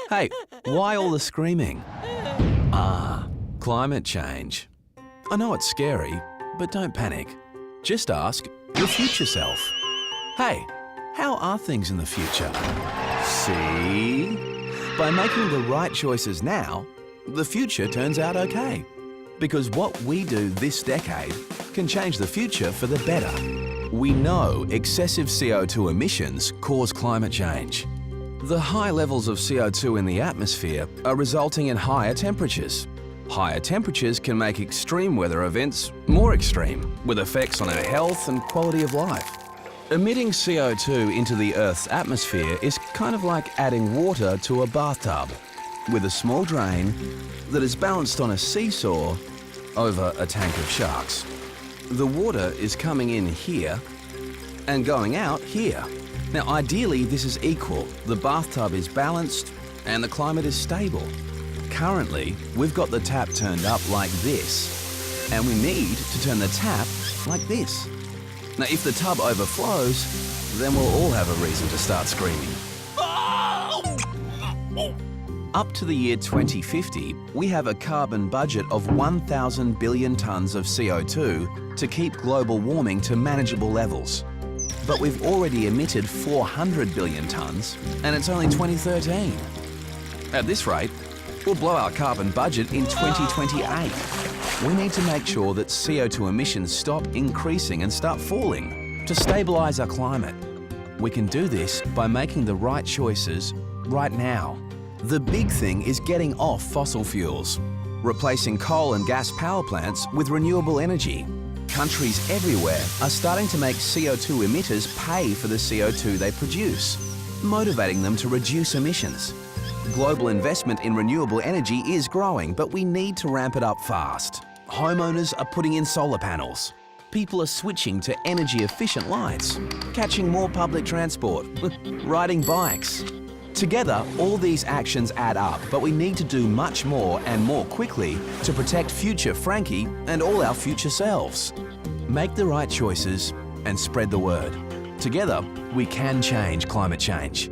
Hey, why all the screaming? Climate change. I know it's scary, but don't panic. Just ask your future self. Hey, how are things in the future? See? By making the right choices now, the future turns out okay. Because what we do this decade can change the future for the better. We know excessive CO2 emissions cause climate change. The high levels of CO2 in the atmosphere are resulting in higher temperatures. Higher temperatures can make extreme weather events more extreme, with effects on our health and quality of life. Emitting CO2 into the Earth's atmosphere is kind of like adding water to a bathtub, with a small drain that is balanced on a seesaw over a tank of sharks. The water is coming in here and going out here. Now, ideally, this is equal. The bathtub is balanced and the climate is stable. Currently, we've got the tap turned up like this, and we need to turn the tap like this. Now, if the tub overflows, then we'll all have a reason to start screaming. Up to the year 2050, we have a carbon budget of 1,000 billion tonnes of CO2 to keep global warming to manageable levels. But we've already emitted 400 billion tonnes, and it's only 2013. At this rate, we'll blow our carbon budget in 2028. We need to make sure that CO2 emissions stop increasing and start falling to stabilise our climate. We can do this by making the right choices right now. The big thing is getting off fossil fuels, replacing coal and gas power plants with renewable energy. Countries everywhere are starting to make CO2 emitters pay for the CO2 they produce, motivating them to reduce emissions. Global investment in renewable energy is growing, but we need to ramp it up fast. Homeowners are putting in solar panels. People are switching to energy-efficient lights, catching more public transport, riding bikes. Together, all these actions add up, but we need to do much more and more quickly to protect future Frankie and all our future selves. Make the right choices and spread the word. Together, we can change climate change.